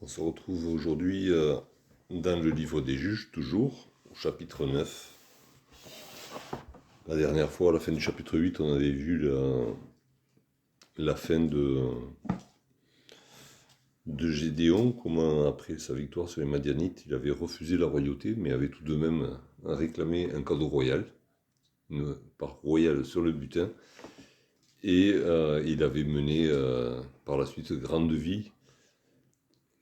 On se retrouve aujourd'hui dans le livre des juges, toujours, au chapitre 9. La dernière fois, à la fin du chapitre 8, on avait vu la fin de Gédéon, comment après sa victoire sur les Madianites, il avait refusé la royauté, mais avait tout de même réclamé un cadeau royal, une part royale sur le butin, et il avait mené par la suite grande vie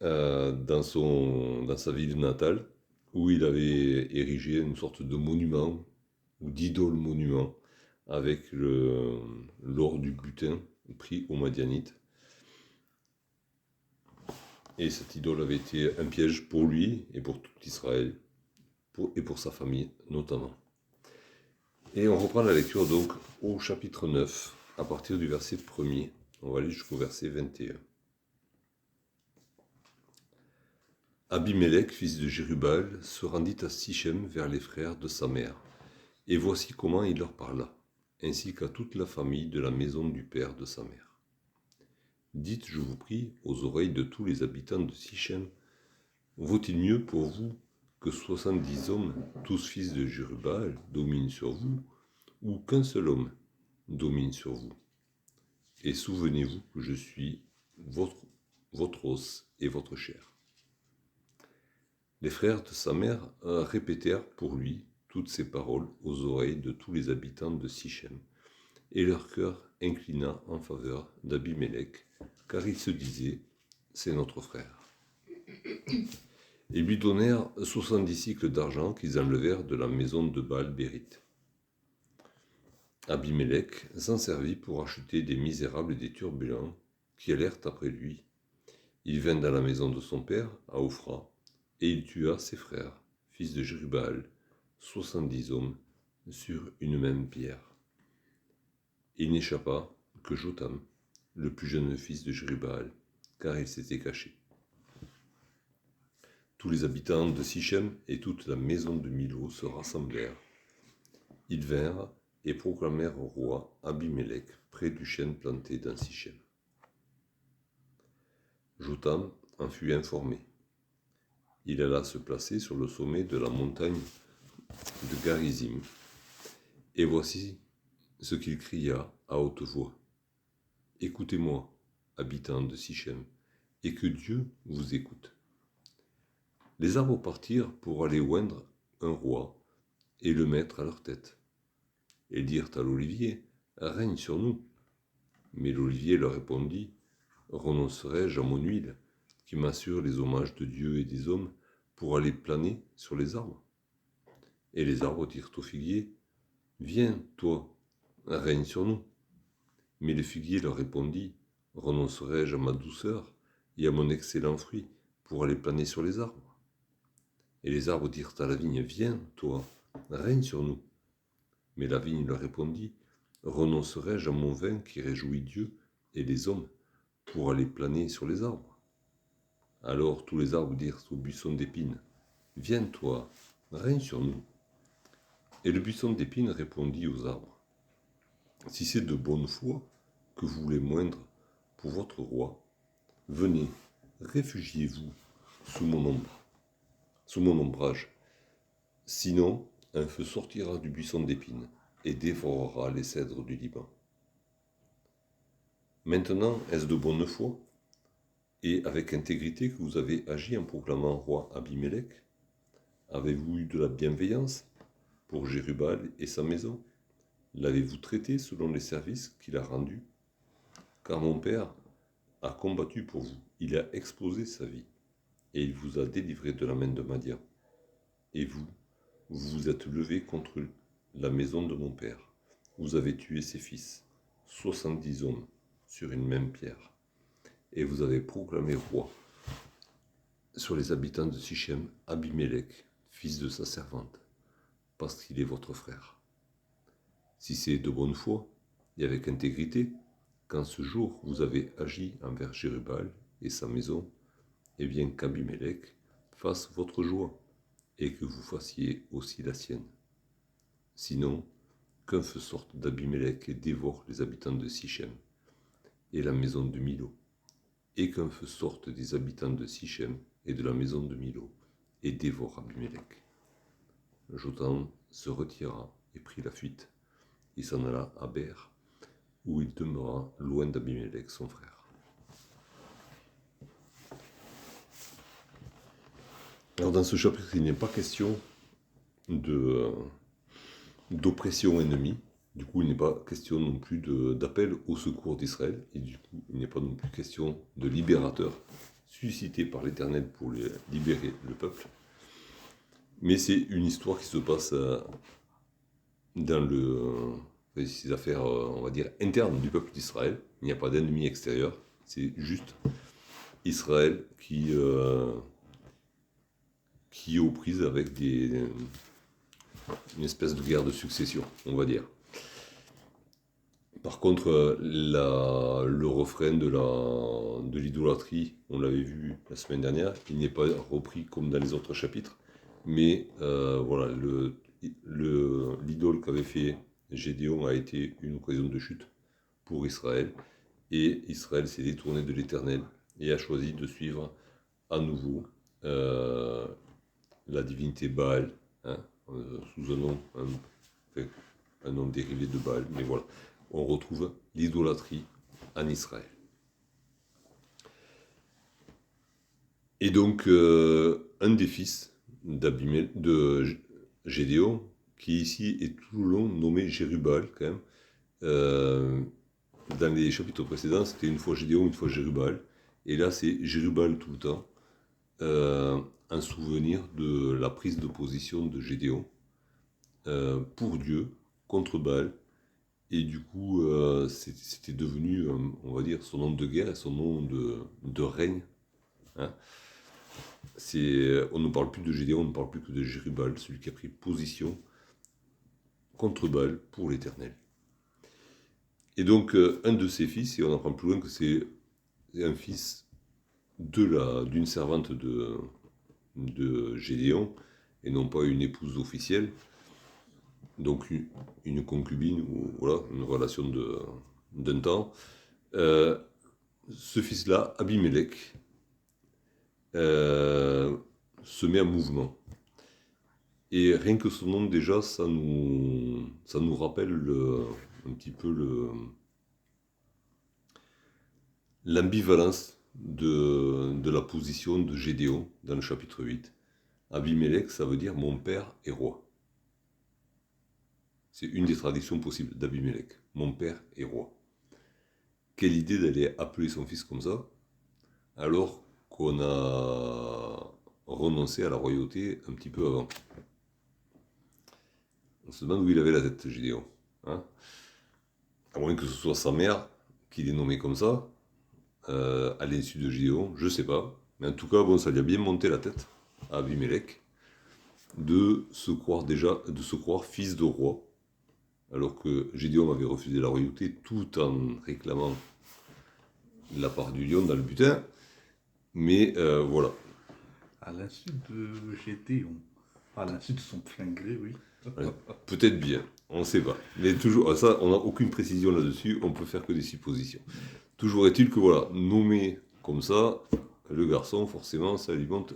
dans sa ville natale, où il avait érigé une sorte de monument, ou d'idole monument, avec l'or du butin pris aux Madianites. Et cette idole avait été un piège pour lui et pour tout Israël, et pour sa famille notamment. Et on reprend la lecture donc au chapitre 9, à partir du verset 1er. On va aller jusqu'au verset 21. Abimelech, fils de Jérubal, se rendit à Sichem vers les frères de sa mère. Et voici comment il leur parla, ainsi qu'à toute la famille de la maison du père de sa mère. Dites, je vous prie, aux oreilles de tous les habitants de Sichem, vaut-il mieux pour vous que 70 hommes, tous fils de Jérubal, dominent sur vous, ou qu'un seul homme domine sur vous? Et souvenez-vous que je suis votre os et votre chair. Les frères de sa mère répétèrent pour lui toutes ces paroles aux oreilles de tous les habitants de Sichem, et leur cœur inclina en faveur d'Abimelech, car ils se disaient, c'est notre frère. Ils lui donnèrent 70 cycles d'argent qu'ils enlevèrent de la maison de Baal-Bérith. Abimelech s'en servit pour acheter des misérables et des turbulents qui allèrent après lui. Il vint dans la maison de son père, à Ophra, et il tua ses frères, fils de Jérubal, 70 hommes, sur une même pierre. Il n'échappa que Jotam, le plus jeune fils de Jérubal, car il s'était caché. Tous les habitants de Sichem et toute la maison de Milo se rassemblèrent. Ils vinrent et proclamèrent au roi Abimelech près du chêne planté dans Sichem. Jotam en fut informé. Il alla se placer sur le sommet de la montagne de Garizim. Et voici ce qu'il cria à haute voix. Écoutez-moi, habitants de Sichem, et que Dieu vous écoute. Les arbres partirent pour aller oindre un roi et le mettre à leur tête. Et dirent à l'olivier, règne sur nous. Mais l'olivier leur répondit, renoncerai-je à mon huile, qui m'assure les hommages de Dieu et des hommes, pour aller planer sur les arbres? Et les arbres dirent au figuier, viens, toi, règne sur nous. Mais le figuier leur répondit, renoncerai-je à ma douceur et à mon excellent fruit, pour aller planer sur les arbres? Et les arbres dirent à la vigne, viens, toi, règne sur nous. Mais la vigne leur répondit, renoncerai-je à mon vin qui réjouit Dieu et les hommes, pour aller planer sur les arbres? Alors tous les arbres dirent au buisson d'épines, viens, toi, règne sur nous. Et le buisson d'épines répondit aux arbres, si c'est de bonne foi que vous voulez moindre pour votre roi, venez, réfugiez-vous sous mon ombrage. Sinon, un feu sortira du buisson d'épines et dévorera les cèdres du Liban. Maintenant, est-ce de bonne foi et avec intégrité que vous avez agi en proclamant roi Abimelech? Avez-vous eu de la bienveillance pour Jérubal et sa maison? L'avez-vous traité selon les services qu'il a rendus? Car mon père a combattu pour vous, il a exposé sa vie, et il vous a délivré de la main de Madian. Et vous vous êtes levé contre la maison de mon père. Vous avez tué ses fils, 70 hommes, sur une même pierre. Et vous avez proclamé roi sur les habitants de Sichem, Abimelech, fils de sa servante, parce qu'il est votre frère. Si c'est de bonne foi et avec intégrité, qu'en ce jour vous avez agi envers Jérubal et sa maison, eh bien qu'Abimelech fasse votre joie, et que vous fassiez aussi la sienne. Sinon, qu'un feu sorte d'Abimelech et dévore les habitants de Sichem et la maison de Milo. et qu'un feu sorte des habitants de Sichem et de la maison de Milo, et dévore Abimelech. Jotham se retira et prit la fuite. Il s'en alla à Ber, où il demeura loin d'Abimelech, son frère. Alors dans ce chapitre, il n'est pas question d'oppression ennemie. Du coup, il n'est pas question non plus d'appel au secours d'Israël. Et du coup, il n'est pas non plus question de libérateur suscité par l'Éternel pour libérer le peuple. Mais c'est une histoire qui se passe dans ces affaires, on va dire, internes du peuple d'Israël. Il n'y a pas d'ennemi extérieur. C'est juste Israël qui est aux prises avec une espèce de guerre de succession, on va dire. Par contre, le refrain de l'idolâtrie, on l'avait vu la semaine dernière, il n'est pas repris comme dans les autres chapitres, mais voilà, l'idole qu'avait fait Gédéon a été une occasion de chute pour Israël, et Israël s'est détourné de l'Éternel et a choisi de suivre à nouveau la divinité Baal, hein, sous un nom dérivé de Baal, mais voilà. On retrouve l'idolâtrie en Israël. Et donc, un des fils de Gédéon, qui ici est tout le long nommé Jérubal, quand même. Dans les chapitres précédents, c'était une fois Gédéon, une fois Jérubal. Et là, c'est Jérubal tout le temps, un souvenir de la prise de position de Gédéon pour Dieu, contre Baal. Et du coup, c'était devenu, on va dire, son nom de guerre et son nom de règne. Hein. On ne parle plus de Gédéon, on ne parle plus que de Jérubal, celui qui a pris position contre Baal pour l'Éternel. Et donc, un de ses fils, et on apprend plus loin que c'est un fils d'une servante de Gédéon, et non pas une épouse officielle, donc une concubine, ou voilà, une relation d'un temps. Ce fils-là, Abimelech, se met en mouvement. Et rien que son nom, déjà, ça nous rappelle un petit peu l'ambivalence de la position de Gédéon dans le chapitre 8. Abimelech, ça veut dire « mon père est roi ». C'est une des traductions possibles d'Abimelech. Mon père est roi. Quelle idée d'aller appeler son fils comme ça, alors qu'on a renoncé à la royauté un petit peu avant. On se demande où il avait la tête, Gédéon. Hein, à moins que ce soit sa mère qui l'ait nommé comme ça, à l'insu de Gédéon, je sais pas. Mais en tout cas, bon, ça lui a bien monté la tête à Abimelech de se croire fils de roi, alors que Gédéon avait refusé la royauté tout en réclamant la part du lion dans le butin. Mais voilà. À l'insu de Gédéon, à l'insu de son plein gré, oui. Ouais, peut-être bien, on ne sait pas. Mais toujours, ça, on n'a aucune précision là-dessus, on peut faire que des suppositions. Toujours est-il que voilà, nommé comme ça, le garçon, forcément, ça lui monte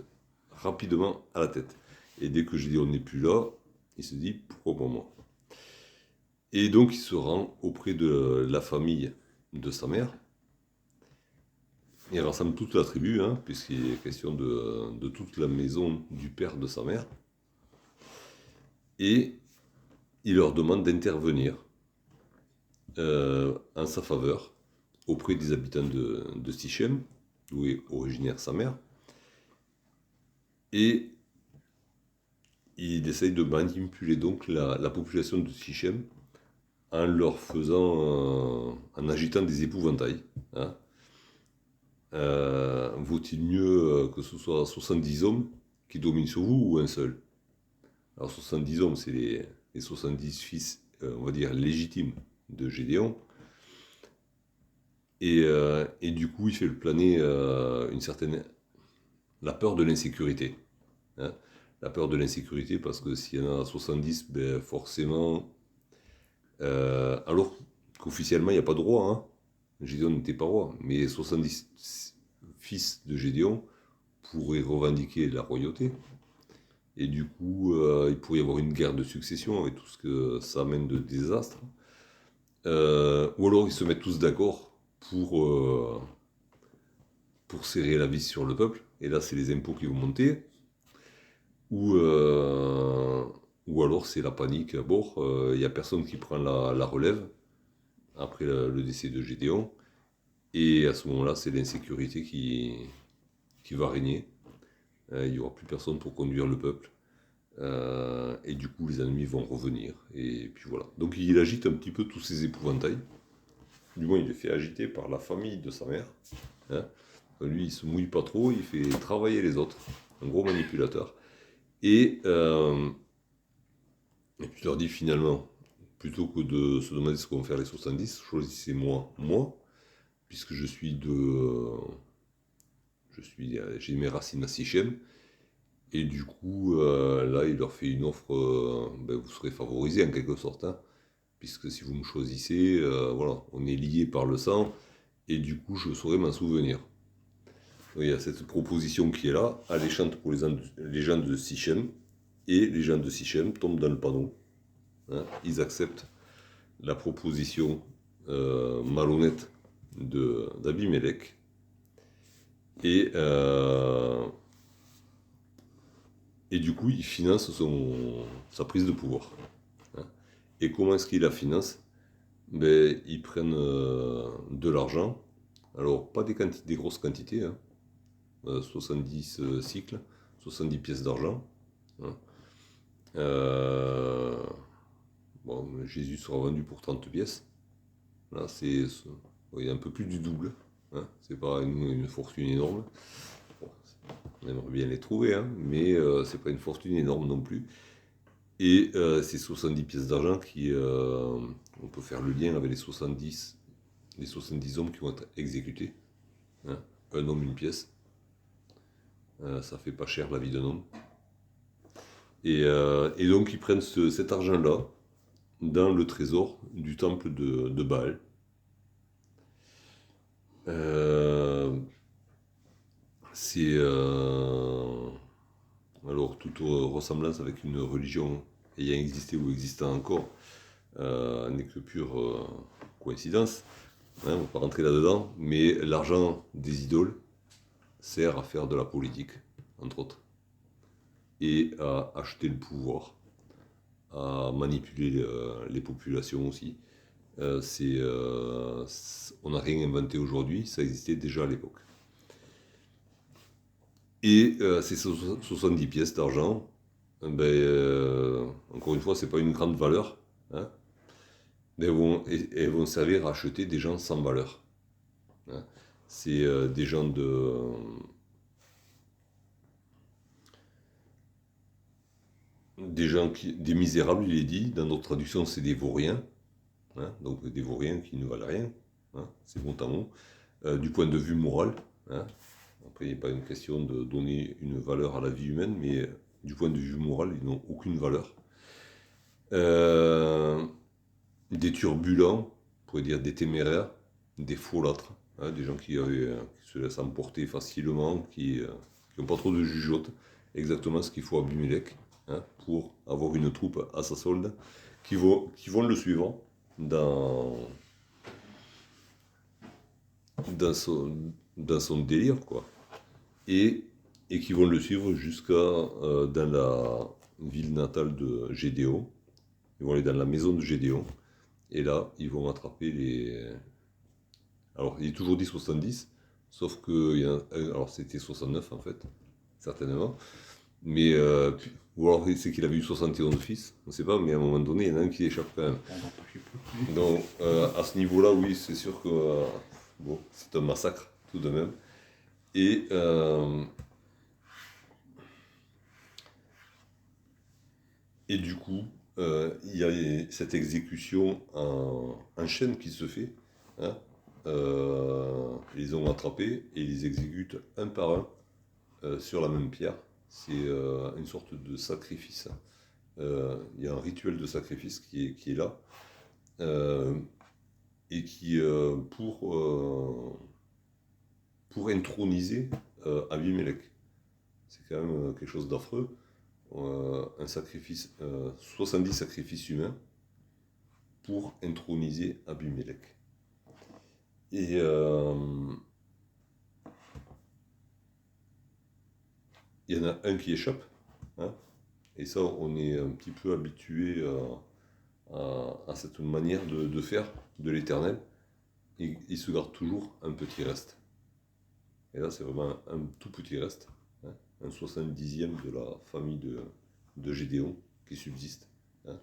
rapidement à la tête. Et dès que Gédéon n'est plus là, il se dit pourquoi pas moi. Et donc il se rend auprès de la famille de sa mère. Il rassemble toute la tribu, hein, puisqu'il est question de toute la maison du père de sa mère. Et il leur demande d'intervenir en sa faveur auprès des habitants de Sichem, d'où est originaire sa mère. Et il essaye de manipuler donc la population de Sichem en leur en agitant des épouvantails. Hein. Vaut-il mieux que ce soit 70 hommes qui dominent sur vous ou un seul? Alors 70 hommes, c'est les 70 fils, on va dire, légitimes de Gédéon. Et du coup, il fait planer la peur de l'insécurité. Hein, la peur de l'insécurité, parce que s'il y en a 70, ben forcément, alors qu'officiellement, il n'y a pas de roi. Hein. Gédéon n'était pas roi, mais 70 fils de Gédéon pourrait revendiquer la royauté. Et du coup, il pourrait y avoir une guerre de succession avec tout ce que ça amène de désastre. Ou alors ils se mettent tous d'accord pour serrer la vis sur le peuple. Et là, c'est les impôts qui vont monter. Ou, ou alors c'est la panique à bord. Il n'y a personne qui prend la relève après le décès de Gédéon. Et à ce moment-là, c'est l'insécurité qui va régner. Il n'y aura plus personne pour conduire le peuple. Et du coup, les ennemis vont revenir. Et puis voilà. Donc il agite un petit peu tous ces épouvantails. Du moins, il les fait agiter par la famille de sa mère. Hein. Lui, il se mouille pas trop, il fait travailler les autres. Un gros manipulateur. Et tu leur dis finalement, plutôt que de se demander ce qu'on va faire les 70, choisissez moi, puisque j'ai mes racines à Sichem. Et du coup, là, il leur fait une offre, vous serez favorisés en quelque sorte, hein, puisque si vous me choisissez, voilà, on est liés par le sang, et du coup, je saurai m'en souvenir. Donc, il y a cette proposition qui est là, alléchante pour les gens de Sichem, et les gens de Sichem tombent dans le panneau. Hein, ils acceptent la proposition malhonnête d'Abimelech, et du coup, il finance sa prise de pouvoir. Hein. Et comment est-ce qu'il la finance? Ils prennent de l'argent. Alors, pas des grosses quantités. Hein. 70 cycles, 70 pièces d'argent. Hein. Jésus sera vendu pour 30 pièces. Là, il y a un peu plus du double. Hein. C'est pas une fortune énorme. On aimerait bien les trouver, hein, mais c'est pas une fortune énorme non plus. Et ces 70 pièces d'argent on peut faire le lien avec les 70 hommes qui vont être exécutés. Hein. Un homme, une pièce. Ça fait pas cher la vie d'un homme. Et donc ils prennent cet argent-là dans le trésor du temple de Baal. C'est alors toute ressemblance avec une religion ayant existé ou existant encore n'est que pure coïncidence. Hein, on ne va pas rentrer là-dedans, mais l'argent des idoles sert à faire de la politique, entre autres, et à acheter le pouvoir, à manipuler les populations aussi. On n'a rien inventé aujourd'hui, ça existait déjà à l'époque. Et ces 70 pièces d'argent, encore une fois, c'est pas une grande valeur, hein, mais elles vont servir à acheter des gens sans valeur. Hein. C'est des gens des misérables, il est dit. Dans notre traduction, c'est des vauriens. Hein, donc des vauriens qui ne valent rien. Hein, c'est bon mot. Du point de vue moral. Hein. Après, il n'est pas une question de donner une valeur à la vie humaine, mais du point de vue moral, ils n'ont aucune valeur. Des turbulents, on pourrait dire des téméraires, des folâtres, hein, des gens qui se laissent emporter facilement, qui n'ont pas trop de jugeote, exactement ce qu'il faut à Abimelech, hein, pour avoir une troupe à sa solde, qui vont le suivre dans son délire, quoi. Et qui vont le suivre jusqu'à dans la ville natale de Gédéon. Ils vont aller dans la maison de Gédéon. Et là, ils vont attraper les... Alors, il est toujours dit 70, sauf que... Alors, c'était 69, en fait, certainement. Mais... ou alors, c'est qu'il avait eu 71 fils, on ne sait pas, mais à un moment donné, il y en a un qui échappe quand même. Donc, à ce niveau-là, oui, c'est sûr que... c'est un massacre, tout de même. Et du coup, il y a cette exécution en chaîne qui se fait. Hein. Ils les ont attrapés et ils les exécutent un par un sur la même pierre. C'est une sorte de sacrifice. Il y a un rituel de sacrifice qui est là. Et qui, pour introniser Abimelech. C'est quand même quelque chose d'affreux. Un sacrifice, 70 sacrifices humains pour introniser Abimelech. Et il y en a un qui échappe, hein, et ça, on est un petit peu habitué à cette manière de faire de l'Éternel. Il se garde toujours un petit reste. Et là, c'est vraiment un tout petit reste, hein, un 70e de la famille de Gédéon qui subsiste. Hein.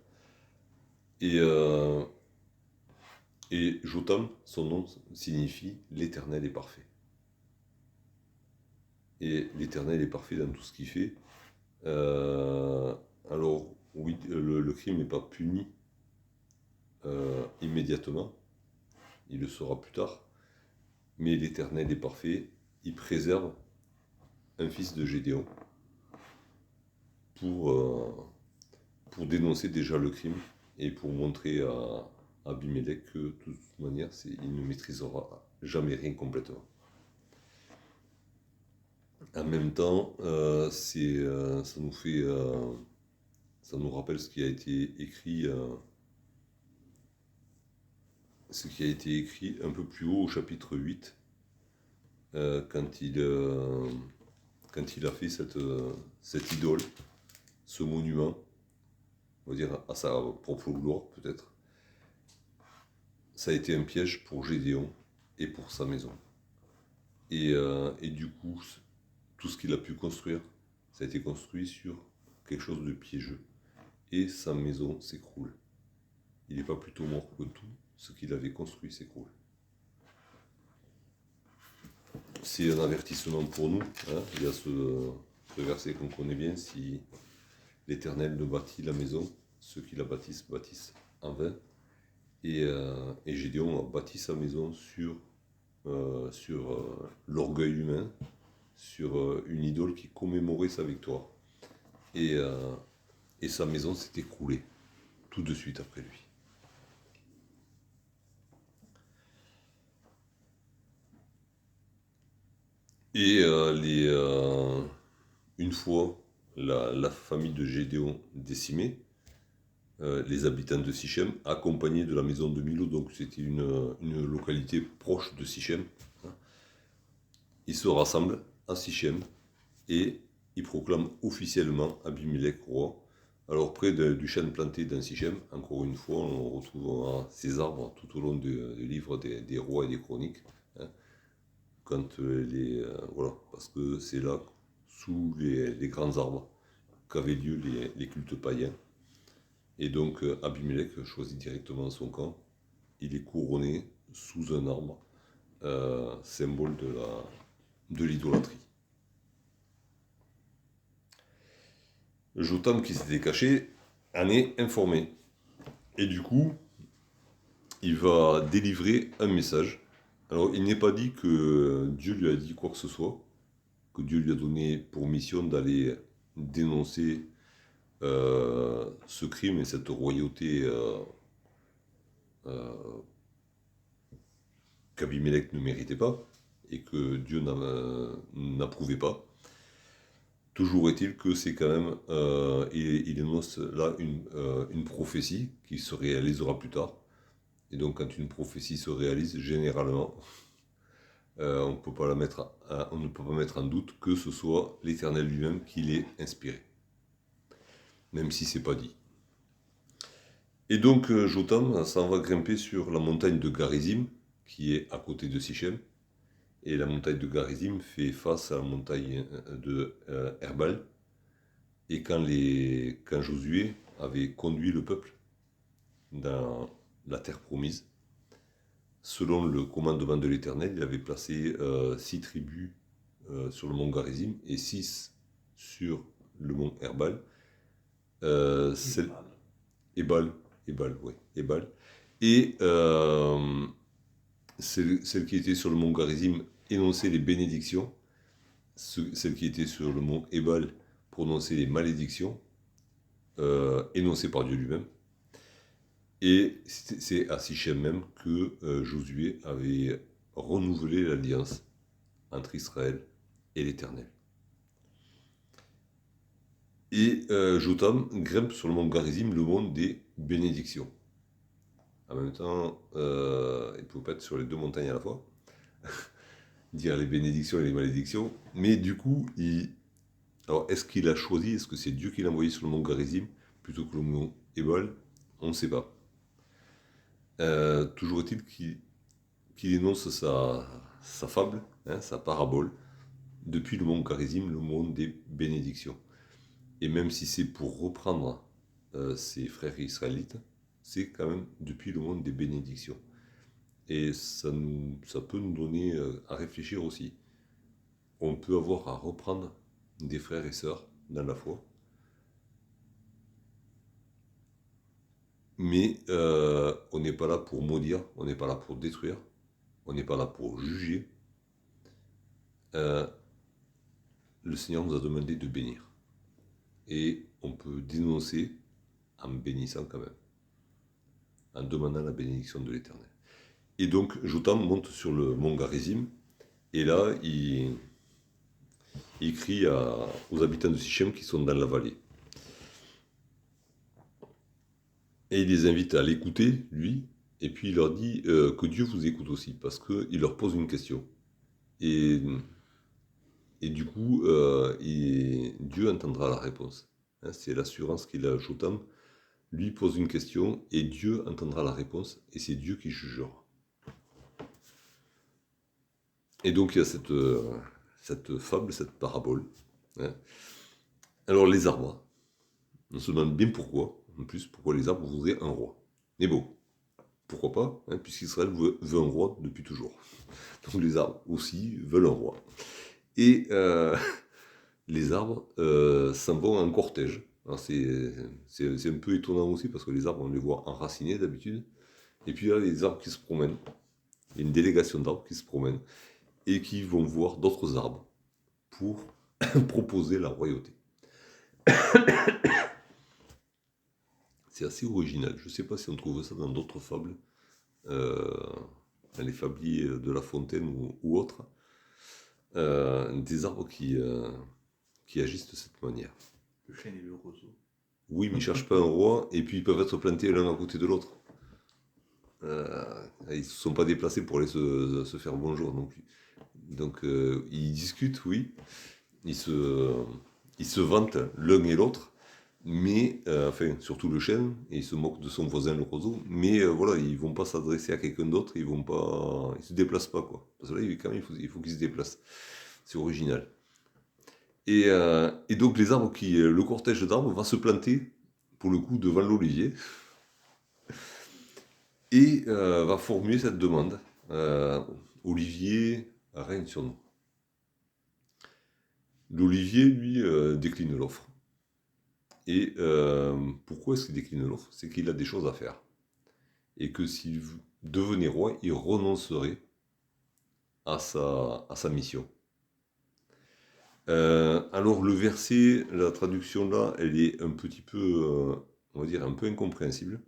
Et Jotam, son nom signifie l'Éternel est parfait. Et l'Éternel est parfait dans tout ce qu'il fait. Alors, oui, le crime n'est pas puni immédiatement, il le sera plus tard, mais l'Éternel est parfait, il préserve un fils de Gédéon pour dénoncer déjà le crime et pour montrer à Abimelech que de toute manière, il ne maîtrisera jamais rien complètement. En même temps, ça nous rappelle ce qui a été écrit un peu plus haut au chapitre 8, quand il a fait cette idole, ce monument, on va dire à sa propre gloire peut-être. Ça a été un piège pour Gédéon et pour sa maison. Et du coup, tout ce qu'il a pu construire, ça a été construit sur quelque chose de piégeux. Et sa maison s'écroule. Il n'est pas plutôt mort que tout ce qu'il avait construit s'écroule. C'est un avertissement pour nous. Hein. Il y a ce verset qu'on connaît bien, si l'Éternel ne bâtit la maison, ceux qui la bâtissent en vain. Et Gédéon a bâti sa maison sur l'orgueil humain, sur une idole qui commémorait sa victoire. Et sa maison s'est écroulée tout de suite après lui. Et une fois la famille de Gédéon décimée, les habitants de Sichem, accompagnés de la maison de Milo, donc c'était une localité proche de Sichem, hein, ils se rassemblent à Sichem et ils proclament officiellement Abimelech roi. Alors près du chêne planté dans Sichem, encore une fois, on retrouvera ces arbres tout au long du livre des rois et des chroniques. Hein, quand voilà, parce que c'est là, sous les grands arbres, qu'avaient lieu les cultes païens. Et donc Abimelech choisit directement son camp. Il est couronné sous un arbre, symbole de l'idolâtrie. Jotam, qui s'était caché, en est informé. Et du coup, il va délivrer un message. Alors, il n'est pas dit que Dieu lui a dit quoi que ce soit, que Dieu lui a donné pour mission d'aller dénoncer ce crime et cette royauté qu'Abimelech ne méritait pas et que Dieu n'approuvait pas. Toujours est-il que c'est quand même, il énonce là une prophétie qui se réalisera plus tard. Et donc quand une prophétie se réalise, généralement, on ne peut pas mettre en doute que ce soit l'Éternel lui-même qui l'ait inspiré. Même si c'est pas dit. Et donc Jotam s'en va grimper sur la montagne de Garizim, qui est à côté de Sichem. Et la montagne de Garizim fait face à la montagne de Herbal. Et quand Josué avait conduit le peuple dans la terre promise, selon le commandement de l'Éternel, il avait placé 6 tribus sur le mont Garizim et 6 sur le mont Herbal. Ebal. Et celle qui était sur le mont Garizim énonçait les bénédictions, celle qui était sur le mont Ebal prononçait les malédictions énoncées par Dieu lui-même. Et c'est à Sichem même que Josué avait renouvelé l'alliance entre Israël et l'Éternel. Et Jotam grimpe sur le mont Garizim, le mont des bénédictions. En même temps, il ne peut pas être sur les deux montagnes à la fois, dire les bénédictions et les malédictions, mais du coup, alors est-ce qu'il a choisi, est-ce que c'est Dieu qui l'a envoyé sur le mont Garizim plutôt que le mont Ebal? On ne sait pas. Toujours est-il qu'il énonce sa fable, sa parabole, depuis le mont Garizim, le mont des bénédictions. Et même si c'est pour reprendre ses frères israélites, c'est quand même depuis le monde des bénédictions. Et ça peut nous donner à réfléchir aussi. On peut avoir à reprendre des frères et sœurs dans la foi. Mais on n'est pas là pour maudire, on n'est pas là pour détruire, on n'est pas là pour juger. Le Seigneur nous a demandé de bénir. Et on peut dénoncer en bénissant quand même, en demandant la bénédiction de l'Éternel. Et donc Jotam monte sur le mont Garizim, et là il crie aux habitants de Sichem qui sont dans la vallée. Et il les invite à l'écouter, lui, et puis il leur dit que Dieu vous écoute aussi, parce qu'il leur pose une question. Et du coup, Dieu entendra la réponse. C'est l'assurance qu'il a, Jotam. Lui pose une question, et Dieu entendra la réponse, et c'est Dieu qui jugera. Et donc il y a cette fable, cette parabole. Alors les arbres, on se demande bien pourquoi, en plus, pourquoi les arbres voudraient un roi. Mais bon, pourquoi pas, puisqu'Israël veut un roi depuis toujours. Donc les arbres aussi veulent un roi. Et les arbres s'en vont en cortège. Alors c'est un peu étonnant aussi, parce que les arbres, on les voit enracinés d'habitude. Et puis là, les arbres qui se promènent. Il y a une délégation d'arbres qui se promènent et qui vont voir d'autres arbres pour proposer la royauté. C'est assez original. Je ne sais pas si on trouve ça dans d'autres fables, dans les fabliers de La Fontaine ou autres, des arbres qui agissent de cette manière. Le chêne et le roseau. Oui, mais ils ne cherchent pas un roi, et puis ils peuvent être plantés l'un à côté de l'autre. Ils ne se sont pas déplacés pour aller se faire bonjour non plus. Donc ils discutent, oui, ils se vantent l'un et l'autre, mais, enfin, surtout le chêne, et il se moque de son voisin le roseau, mais voilà, ils vont pas s'adresser à quelqu'un d'autre, ils se déplacent pas, quoi. Parce que là, quand même, il faut qu'ils se déplacent. C'est original. Et donc les arbres le cortège d'arbres va se planter, pour le coup, devant l'olivier, et va formuler cette demande. Olivier, règne sur nous. L'olivier, lui, décline l'offre. Et pourquoi est-ce qu'il décline l'offre? C'est qu'il a des choses à faire. Et que s'il devenait roi, il renoncerait à sa mission. Alors le verset, la traduction là, elle est un petit peu, on va dire, un peu incompréhensible.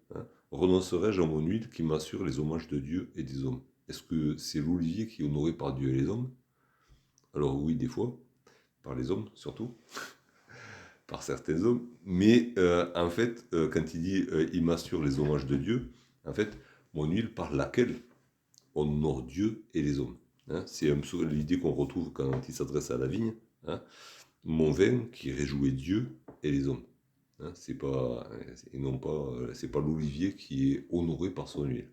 Renoncerai-je à mon huile qui m'assure les hommages de Dieu et des hommes? Est-ce que c'est l'olivier qui est honoré par Dieu et les hommes? Alors oui, des fois, par les hommes surtout. Par certains hommes, mais en fait, quand il dit il m'assure les hommages de Dieu, en fait, mon huile par laquelle on honore Dieu et les hommes. C'est un peu l'idée qu'on retrouve quand il s'adresse à la vigne. Mon vin qui réjouit Dieu et les hommes. C'est pas, et non pas, c'est pas l'olivier qui est honoré par son huile.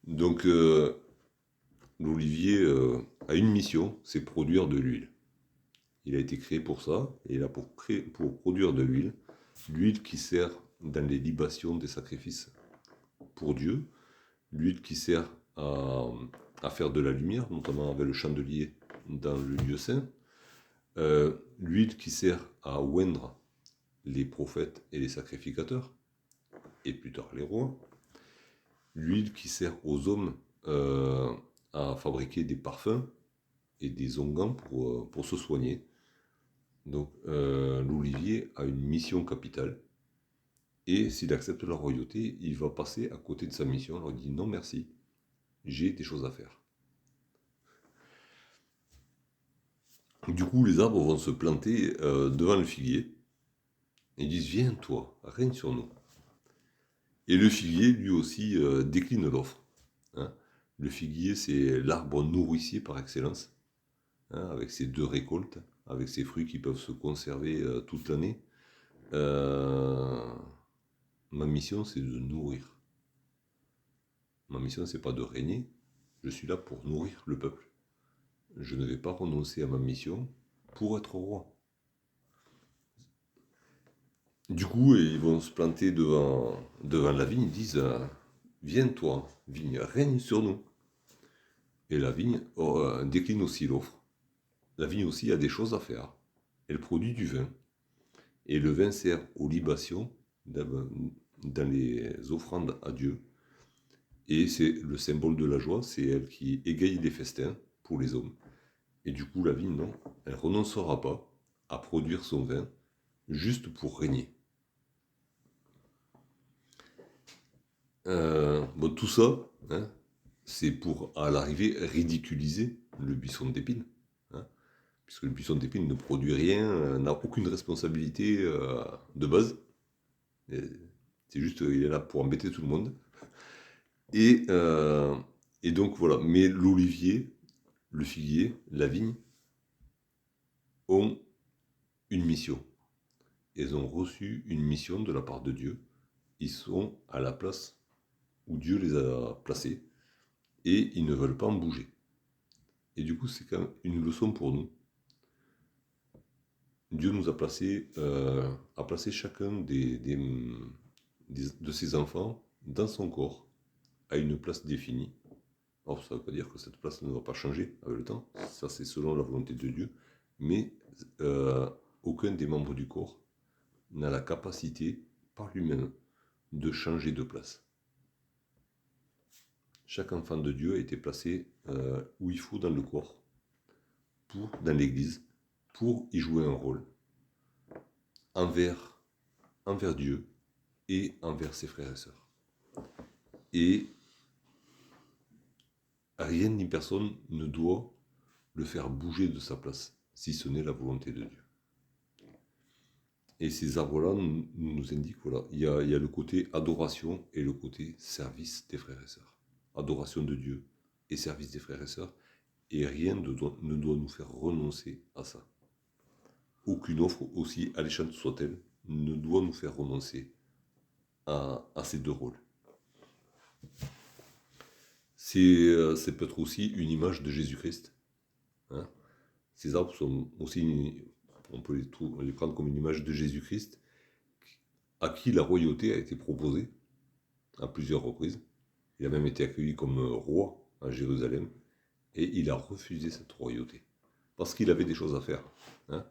Donc, l'olivier a une mission, c'est produire de l'huile. Il a été créé pour ça, et il a pour produire de l'huile, l'huile qui sert dans les libations des sacrifices pour Dieu, l'huile qui sert à faire de la lumière, notamment avec le chandelier dans le lieu saint, l'huile qui sert à oindre les prophètes et les sacrificateurs, et plus tard les rois, l'huile qui sert aux hommes à fabriquer des parfums et des onguents pour se soigner. Donc l'olivier a une mission capitale, et s'il accepte la royauté, il va passer à côté de sa mission. Alors il dit non merci, j'ai des choses à faire. Du coup, les arbres vont se planter devant le figuier. Et ils disent, viens toi, règne sur nous. Et le figuier, lui aussi, décline l'offre. Hein. Le figuier, c'est l'arbre nourricier par excellence, hein, avec ses 2 récoltes, avec ses fruits qui peuvent se conserver toute l'année. Ma mission, c'est de nourrir. Ma mission, c'est pas de régner. Je suis là pour nourrir le peuple. Je ne vais pas renoncer à ma mission pour être roi. Du coup, ils vont se planter devant la vigne, ils disent viens toi, vigne, règne sur nous. Et la vigne décline aussi l'offre. La vigne aussi a des choses à faire. Elle produit du vin. Et le vin sert aux libations dans les offrandes à Dieu. Et c'est le symbole de la joie, c'est elle qui égaye les festins pour les hommes. Et du coup, la vigne, non, elle renoncera pas à produire son vin juste pour régner. Bon, tout ça, hein, c'est pour, à l'arrivée, ridiculiser le buisson d'épines. Hein, puisque le buisson d'épines ne produit rien, n'a aucune responsabilité de base. C'est juste, il est là pour embêter tout le monde. Et, et donc voilà. Mais l'olivier, le figuier, la vigne ont une mission. Ils ont reçu une mission de la part de Dieu. Ils sont à la place où Dieu les a placés et ils ne veulent pas en bouger. Et du coup, c'est quand même une leçon pour nous. Dieu nous a placé chacun de ses enfants dans son corps, à une place définie. Alors, ça ne veut pas dire que cette place ne va pas changer avec le temps, ça c'est selon la volonté de Dieu, mais aucun des membres du corps n'a la capacité, par lui-même, de changer de place. Chaque enfant de Dieu a été placé où il faut dans le corps, dans l'Église, pour y jouer un rôle envers Dieu et envers ses frères et sœurs. Et rien ni personne ne doit le faire bouger de sa place, si ce n'est la volonté de Dieu. Et ces arbres-là nous indiquent, voilà, il y a le côté adoration et le côté service des frères et sœurs. Adoration de Dieu et service des frères et sœurs, et rien ne doit nous faire renoncer à ça. Aucune offre, aussi alléchante soit-elle, ne doit nous faire renoncer à ces 2 rôles. C'est peut-être aussi une image de Jésus-Christ. Hein. Ces arbres sont aussi, on peut les prendre comme une image de Jésus-Christ, à qui la royauté a été proposée à plusieurs reprises. Il a même été accueilli comme roi à Jérusalem, et il a refusé cette royauté, parce qu'il avait des choses à faire. Hein.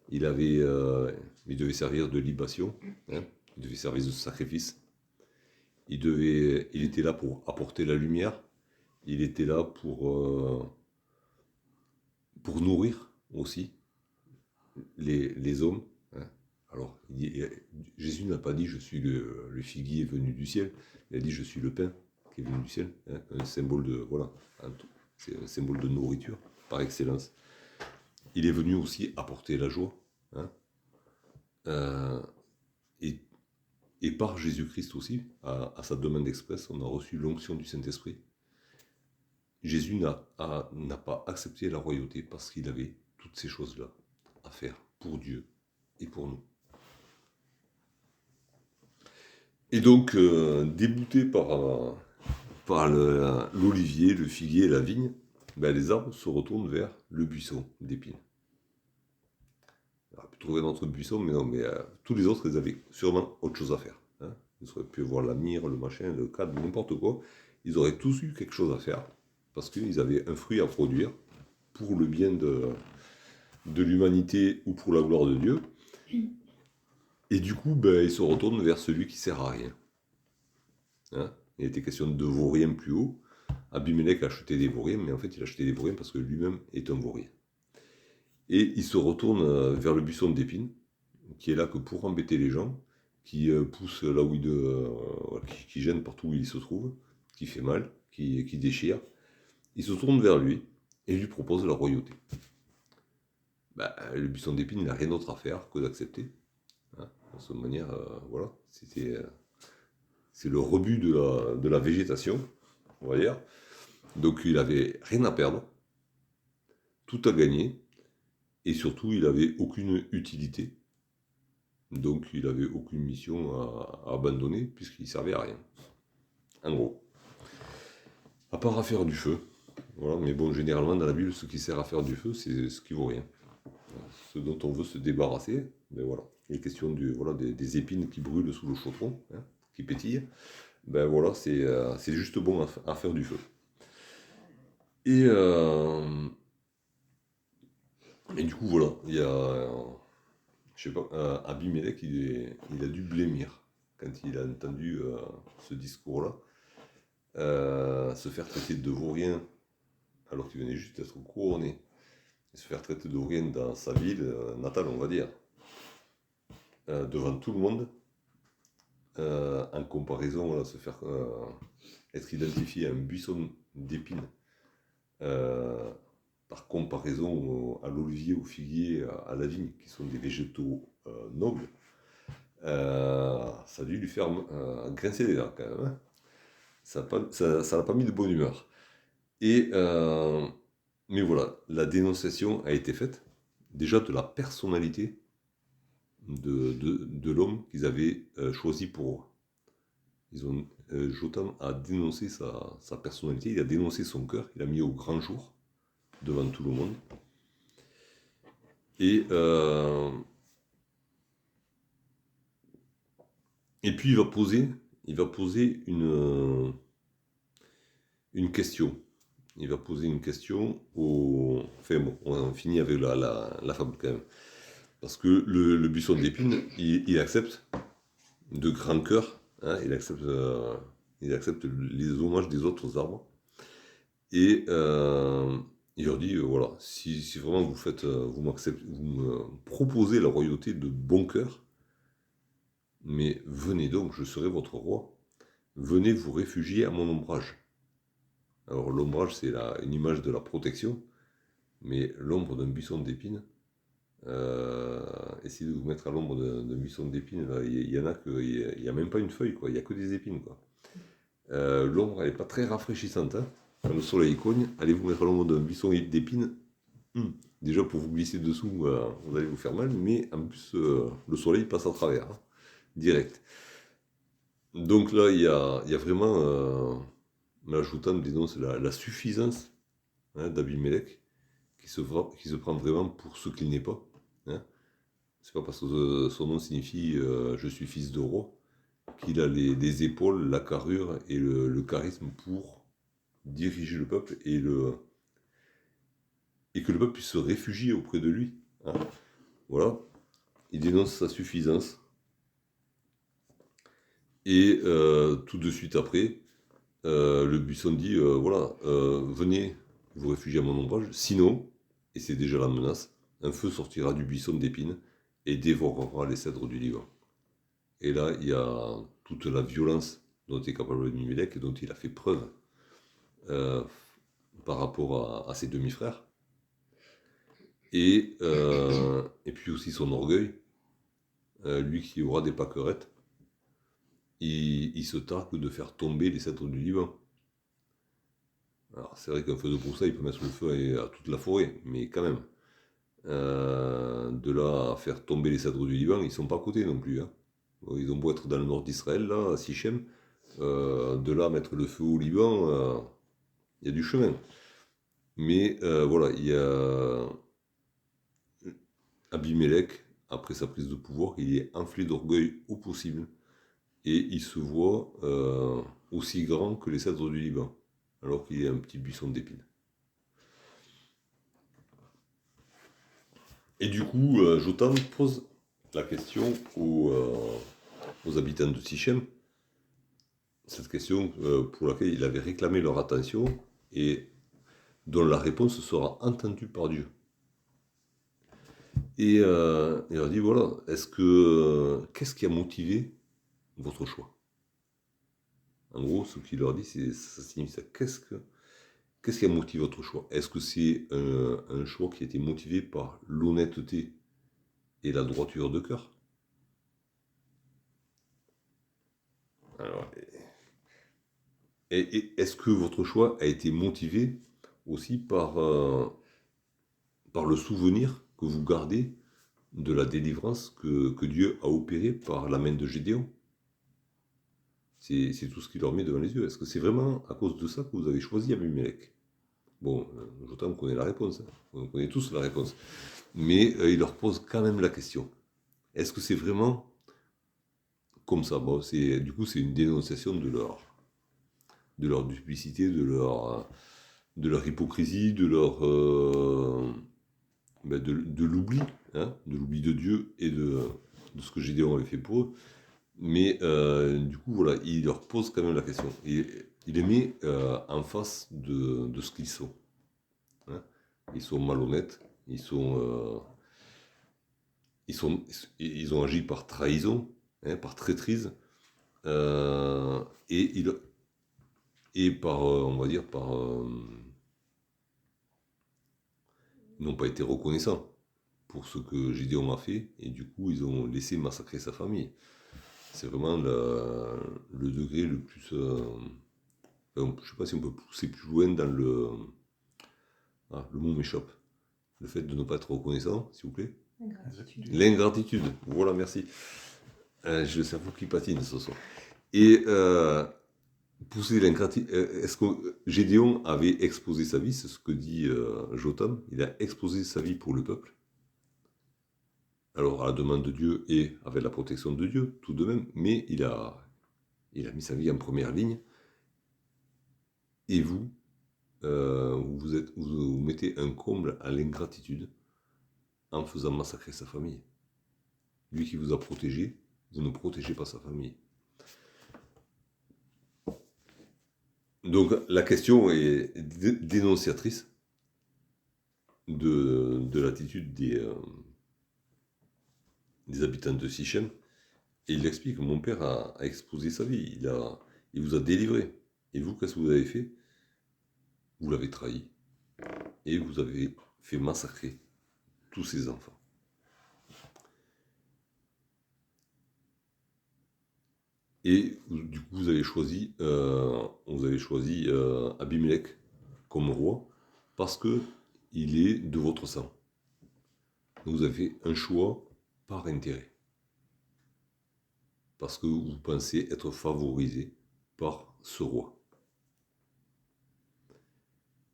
Il devait servir de libation, hein. Il devait servir de sacrifice. Il était là pour apporter la lumière. Il était là pour nourrir aussi les hommes. Hein. Alors, Jésus n'a pas dit je suis le figuier venu du ciel. Il a dit je suis le pain qui est venu du ciel. Hein. Un symbole de c'est un symbole de nourriture par excellence. Il est venu aussi apporter la joie. Hein. Et par Jésus-Christ aussi, à sa demande expresse, on a reçu l'onction du Saint-Esprit. Jésus n'a pas accepté la royauté parce qu'il avait toutes ces choses-là à faire pour Dieu et pour nous. Et donc, débouté par l'olivier, le figuier et la vigne, les arbres se retournent vers le buisson d'épines. On aurait pu trouver un autre buisson, mais non, tous les autres, ils avaient sûrement autre chose à faire. Hein. Ils auraient pu voir la myrrhe, le machin, le cadre, n'importe quoi. Ils auraient tous eu quelque chose à faire, parce qu'ils avaient un fruit à produire pour le bien de l'humanité ou pour la gloire de Dieu. Et du coup, ils se retournent vers celui qui sert à rien. Hein. Il était question de vauriens plus haut. Abimelech achetait des vauriens, mais en fait, il achetait des vauriens parce que lui-même est un vaurien. Et il se retourne vers le buisson d'épines, qui est là que pour embêter les gens, qui pousse là où qui gêne partout où il se trouve, qui fait mal, qui déchire. Il se tourne vers lui et lui propose la royauté. le buisson d'épines, il n'a rien d'autre à faire que d'accepter. Hein. De cette manière, voilà, c'est le rebut de la végétation, on va dire. Donc il avait rien à perdre, tout à gagner, et surtout il avait aucune utilité. Donc il avait aucune mission à abandonner, puisqu'il servait à rien. En gros. À part à faire du feu. Voilà, mais bon, généralement dans la Bible, ce qui sert à faire du feu, c'est ce qui vaut rien. Ce dont on veut se débarrasser, ben voilà. Il est question des épines qui brûlent sous le chaudron, hein, qui pétillent. Ben voilà, c'est juste bon à faire du feu. Et du coup, voilà, il y a, je sais pas, Abimelech, il a dû blêmir quand il a entendu ce discours-là. Se faire traiter de vaurien alors qu'il venait juste d'être couronné, et se faire traiter de vaurien dans sa ville natale, on va dire, devant tout le monde, en comparaison, voilà, se faire être identifié à un buisson d'épines, par comparaison à l'olivier, au figuier, à la vigne, qui sont des végétaux nobles, ça a dû lui faire grincer des dents quand même. Hein. Ça l'a pas mis de bonne humeur. Mais voilà, la dénonciation a été faite, déjà de la personnalité de l'homme qu'ils avaient choisi pour eux. Jotham a dénoncé sa personnalité, il a dénoncé son cœur, il a mis au grand jour, devant tout le monde. Et puis il va poser une question. Il va poser une question Enfin bon, on finit avec la fable quand même. Parce que le buisson d'épines, il accepte de grand cœur, hein, il accepte les hommages des autres arbres. Et il leur dit, voilà, si vraiment vous me proposez la royauté de bon cœur, mais venez donc, je serai votre roi. Venez vous réfugier à mon ombrage. Alors l'ombrage, c'est une image de la protection, mais l'ombre d'un buisson d'épines, essayez de vous mettre à l'ombre d'un buisson d'épines, il y en a que, il n'y a même pas une feuille, quoi, il n'y a que des épines, quoi. L'ombre, elle n'est pas très rafraîchissante, hein. Quand le soleil cogne, allez vous mettre à l'ombre d'un buisson d'épines, déjà pour vous glisser dessous, vous allez vous faire mal, mais en plus, le soleil passe à travers, hein, direct. Donc là, il y a vraiment, Jotham dénonce la suffisance, hein, d'Abimelech, qui se prend vraiment pour ce qu'il n'est pas. Hein. C'est pas parce que son nom signifie je suis fils de roi qu'il a les épaules, la carrure et le charisme pour diriger le peuple et que le peuple puisse se réfugier auprès de lui. Hein. Voilà. Il dénonce sa suffisance. Et tout de suite après, le buisson dit voilà, venez vous réfugier à mon ombrage, sinon, et c'est déjà la menace, un feu sortira du buisson d'épines et dévorera les cèdres du Liban. Et là, il y a toute la violence dont est capable Abimelech et dont il a fait preuve par rapport à ses demi-frères. Et puis aussi son orgueil, lui qui aura des pâquerettes, il se targue de faire tomber les cèdres du Liban. Alors c'est vrai qu'un feu de broussailles, il peut mettre le feu à toute la forêt, mais quand même, de là à faire tomber les cèdres du Liban, ils sont pas à côté non plus. Hein. Ils ont beau être dans le nord d'Israël, là, à Sichem, de là à mettre le feu au Liban, il y a du chemin. Mais voilà, il y a Abimelech, après sa prise de pouvoir, il est enflé d'orgueil au possible. Et il se voit aussi grand que les cèdres du Liban, alors qu'il est un petit buisson d'épines. Et du coup, Jotham pose la question aux habitants de Sichem, cette question pour laquelle il avait réclamé leur attention et dont la réponse sera entendue par Dieu. Et il leur dit, voilà, qu'est-ce qui a motivé votre choix? En gros, ce qu'il leur dit, ça signifie ça. qu'est-ce qui a motivé votre choix? Est-ce que c'est un choix qui a été motivé par l'honnêteté et la droiture de cœur? Alors, et est-ce que votre choix a été motivé aussi par le souvenir que vous gardez de la délivrance que Dieu a opérée par la main de Gédéon? C'est tout ce qu'il leur met devant les yeux. Est-ce que c'est vraiment à cause de ça que vous avez choisi Abimelech? Bon, Jotham connaît la réponse, hein. On connaît tous la réponse. Mais il leur pose quand même la question. Est-ce que c'est vraiment comme ça? Bon, du coup, c'est une dénonciation de leur duplicité, de leur hypocrisie, de l'oubli, hein, de l'oubli de Dieu et de ce que Gédéon avait fait pour eux. Mais du coup, voilà, il leur pose quand même la question. Il les met en face de ce qu'ils sont. Hein. Ils sont malhonnêtes, ils ont agi par trahison, hein, par traîtrise, et par, on va dire, ils n'ont pas été reconnaissants pour ce que Gédéon a fait, et du coup, ils ont laissé massacrer sa famille. C'est vraiment le degré le plus... je ne sais pas si on peut pousser plus loin dans le... Ah, le mot m'échappe. Le fait de ne pas être reconnaissant, s'il vous plaît. L'ingratitude. Voilà, merci. J'ai le cerveau qui patine ce soir. Et pousser l'ingratitude... Est-ce que Gédéon avait exposé sa vie? C'est ce que dit Jotham. Il a exposé sa vie pour le peuple. Alors, à la demande de Dieu et avec la protection de Dieu, tout de même, mais il a mis sa vie en première ligne. Et vous, vous mettez un comble à l'ingratitude en faisant massacrer sa famille. Lui qui vous a protégé, vous ne protégez pas sa famille. Donc, la question est dénonciatrice de l'attitude des habitants de Sichem. Et il explique, mon père a exposé sa vie, il vous a délivré. Et vous, qu'est-ce que vous avez fait? Vous l'avez trahi. Et vous avez fait massacrer tous ses enfants. Et du coup, vous avez choisi Abimelech comme roi parce que il est de votre sang. Vous avez fait un choix par intérêt. Parce que vous pensez être favorisé par ce roi.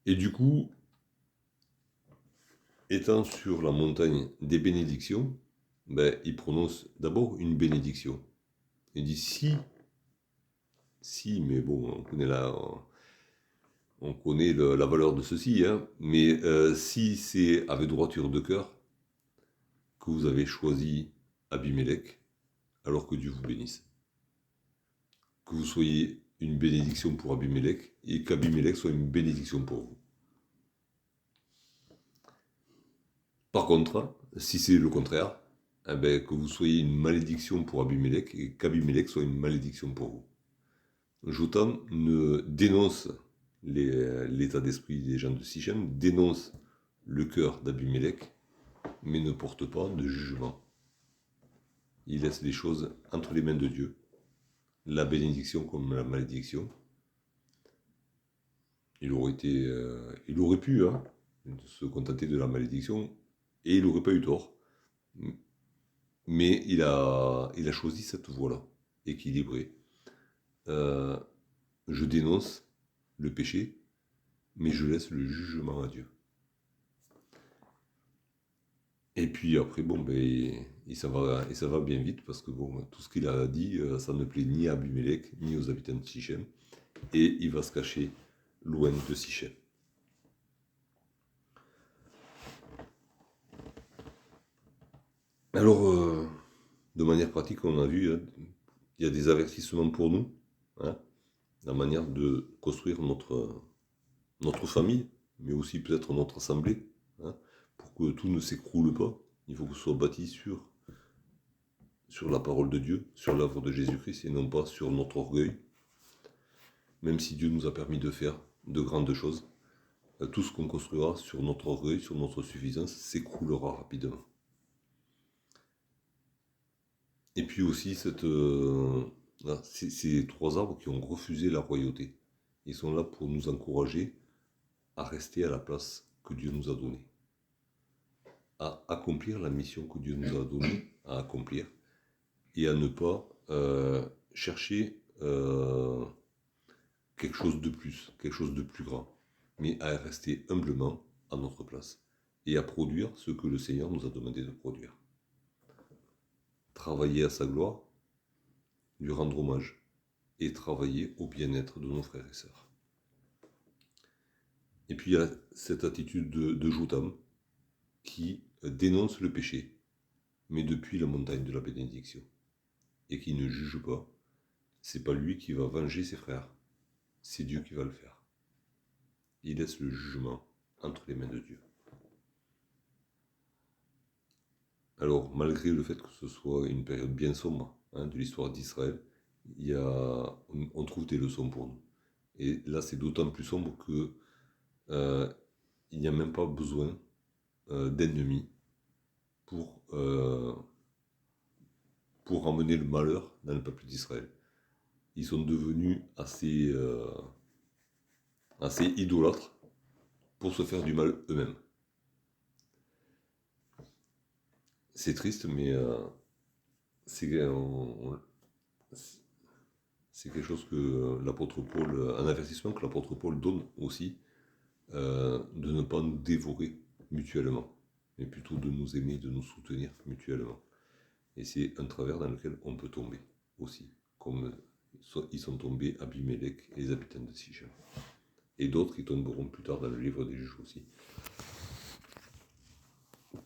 Et du coup, étant sur la montagne des bénédictions, il prononce d'abord une bénédiction. Il dit si, mais bon, on connaît la valeur de ceci, hein, mais si c'est avec droiture de cœur que vous avez choisi Abimelech, alors que Dieu vous bénisse. Que vous soyez une bénédiction pour Abimelech et qu'Abimelech soit une bénédiction pour vous. Par contre, si c'est le contraire, que vous soyez une malédiction pour Abimelech et qu'Abimelech soit une malédiction pour vous. Jotham ne dénonce l'état d'esprit des gens de Sichem, dénonce le cœur d'Abimelech, mais ne porte pas de jugement. Il laisse les choses entre les mains de Dieu, la bénédiction comme la malédiction. Il aurait pu se contenter de la malédiction et il n'aurait pas eu tort. Mais il a choisi cette voie-là, équilibrée. Je dénonce le péché, mais je laisse le jugement à Dieu. Et puis après, ça va bien vite, parce que tout ce qu'il a dit, ça ne plaît ni à Abimelech, ni aux habitants de Sichem, et il va se cacher loin de Sichem. Alors, de manière pratique, on a vu, il y a des avertissements pour nous, hein, la manière de construire notre famille, mais aussi peut-être notre assemblée, hein, pour que tout ne s'écroule pas. Il faut que ce soit bâti sur la parole de Dieu, sur l'œuvre de Jésus-Christ, et non pas sur notre orgueil, même si Dieu nous a permis de faire de grandes choses. tout ce qu'on construira sur notre orgueil, sur notre suffisance, s'écroulera rapidement. Et puis aussi, ces trois arbres qui ont refusé la royauté. Ils sont là pour nous encourager à rester à la place que Dieu nous a donnée, à accomplir la mission que Dieu nous a donnée à accomplir, et à ne pas chercher quelque chose de plus, quelque chose de plus grand, mais à rester humblement à notre place et à produire ce que le Seigneur nous a demandé de produire. Travailler à sa gloire, lui rendre hommage et travailler au bien-être de nos frères et sœurs. Et puis il y a cette attitude de Jotham qui dénonce le péché, mais depuis la montagne de la bénédiction, et qui ne juge pas. C'est pas lui qui va venger ses frères, c'est Dieu qui va le faire. Il laisse le jugement entre les mains de Dieu. Alors, malgré le fait que ce soit une période bien sombre de l'histoire d'Israël, on trouve des leçons pour nous. Et là, c'est d'autant plus sombre que il n'y a même pas besoin d'ennemis pour ramener le malheur dans le peuple d'Israël. Ils sont devenus assez idolâtres pour se faire du mal eux-mêmes. C'est triste, mais c'est quelque chose que l'apôtre Paul, un avertissement que l'apôtre Paul donne aussi, de ne pas nous dévorer mutuellement, mais plutôt de nous aimer, de nous soutenir mutuellement. Et c'est un travers dans lequel on peut tomber aussi, comme ils sont tombés Abimelech et les habitants de Sichem. Et d'autres qui tomberont plus tard dans le livre des Juges aussi.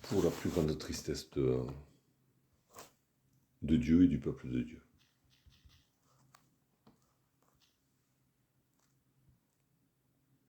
Pour la plus grande tristesse de Dieu et du peuple de Dieu.